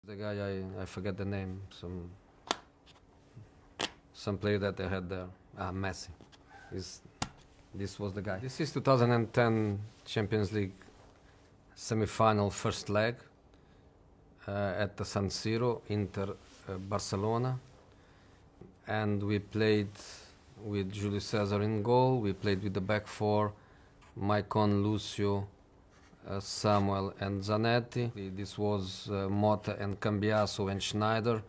The guy, I forget the name, some player that they had there. Messi. This was the guy. This is 2010 Champions League semi-final first leg at the San Siro, Inter Barcelona. And we played with Julio Cesar in goal. We played with the back four, Maicon, Lucio, Samuel and Zanetti. This was Mota and Cambiaso and Schneider,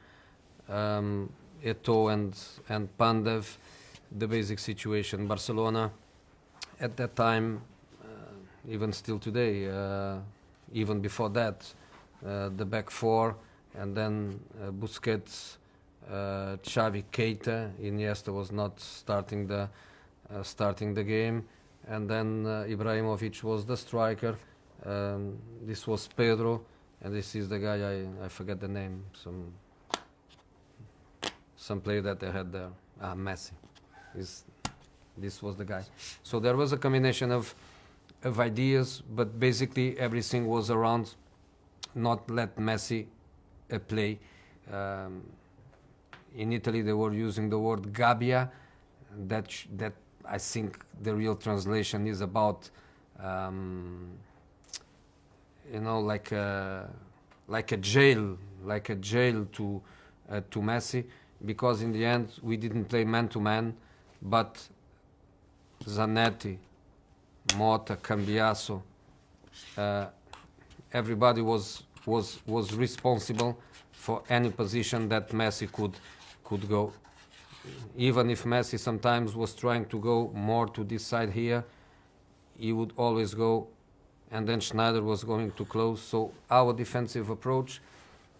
Eto'o and Pandev. The basic situation. Barcelona at that time, even still today, even before that, the back four, and then Busquets, Xavi, Keita. Iniesta was not starting the game, and then Ibrahimovic was the striker. This was Pedro, and this is the guy, I forget the name, some player that they had there. Messi. This was the guy. So there was a combination of ideas, but basically everything was around not let Messi play. In Italy they were using the word gabbia, that I think the real translation is about like a jail to Messi, because in the end we didn't play man to man, but Zanetti, Mota, Cambiaso, everybody was responsible for any position that Messi could go. Even if Messi sometimes was trying to go more to this side here, he would always go, and then Schneider was going to close. So our defensive approach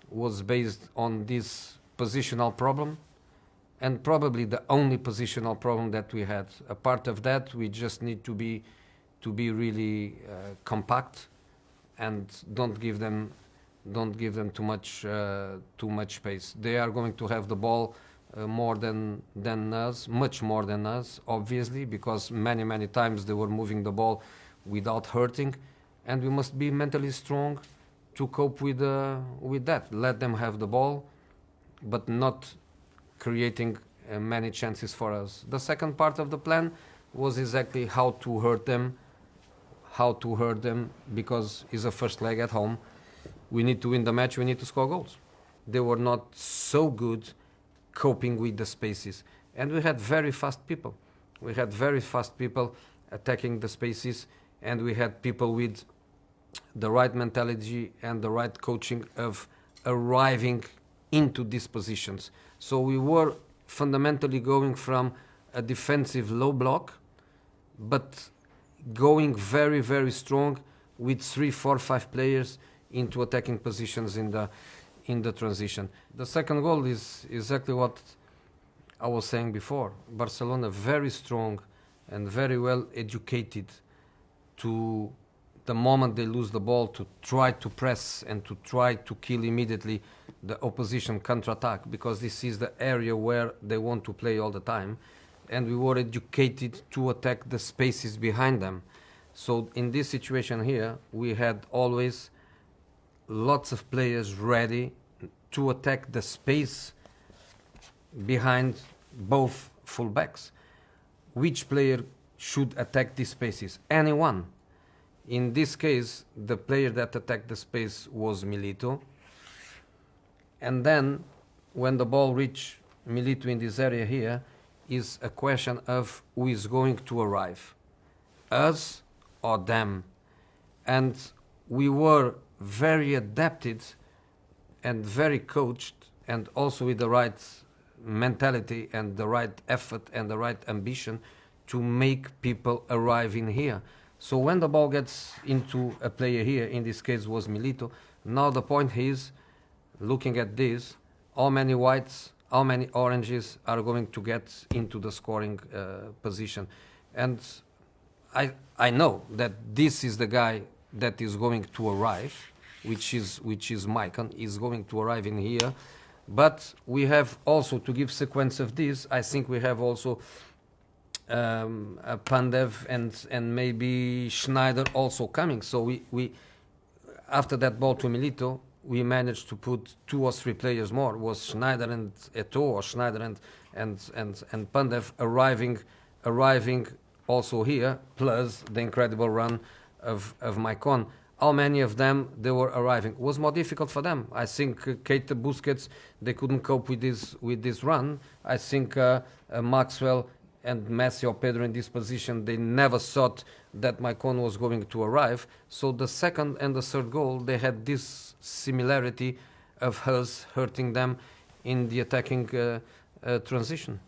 was based on this positional problem, and probably the only positional problem that we had. A part of that, we just need to be really compact and don't give them too much space. They are going to have the ball more than us, much more than us, obviously, because many times they were moving the ball without hurting, and we must be mentally strong to cope with that. Let them have the ball, but not creating many chances for us. The second part of the plan was exactly how to hurt them, because it's a first leg at home. We need to win the match, we need to score goals. They were not so good coping with the spaces, and we had very fast people. We had very fast people attacking the spaces, and we had people with the right mentality and the right coaching of arriving into these positions. So we were fundamentally going from a defensive low block, but going very strong with 3, 4, 5 players into attacking positions in the transition. The second goal is exactly what I was saying before. Barcelona very strong and very well educated to the moment they lose the ball to try to press and to try to kill immediately the opposition counter-attack, because this is the area where they want to play all the time, and we were educated to attack the spaces behind them. So in this situation here, we had always lots of players ready to attack the space behind both fullbacks. Which player should attack these spaces? Anyone. In this case, the player that attacked the space was Milito. And then, when the ball reached Milito in this area here, is a question of who is going to arrive, us or them. And we were very adapted and very coached, and also with the right mentality and the right effort and the right ambition to make people arrive in here. So when the ball gets into a player here, in this case was Milito, now the point is, looking at this, how many whites, how many oranges are going to get into the scoring position. And I know that this is the guy that is going to arrive, which is Maicon, is going to arrive in here. But we have also, to give sequence of this, I think we have also Pandev and maybe Schneider also coming. So we after that ball to Milito, we managed to put 2 or 3 players more. It was Schneider and Eto'o, or Schneider and Pandev arriving also here, plus the incredible run of Maicon. How many of them they were arriving? It was more difficult for them. I think Keita, Busquets, they couldn't cope with this run. I think Maxwell and Messi or Pedro in this position, they never thought that Maicon was going to arrive. So the second and the third goal, they had this similarity of us hurting them in the attacking transition.